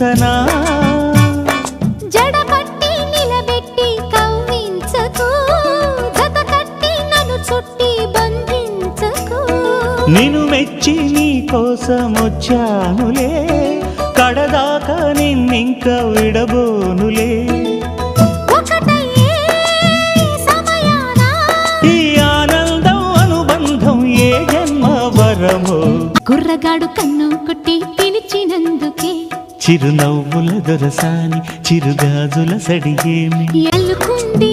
చూపించనా జడపట్టి నిలబెట్టి కవ్వించకు జత కట్టి నన్ను చుట్టి బంధించకు నిన్ను మెచ్చి నీ కోసం వచ్చానులే కడదాకా నిన్నింక విడబోనులే ఒకటయ్యే సమయాన ఈ ఆనందం అనుబంధం ఏ జన్మ వరమో కుర్రగాడు కన్ను కొట్టి పిలిచినందుకే చిరునవ్వుల దొరసాని చిరుగాజుల సడిగేమి ఎల్లుకుంది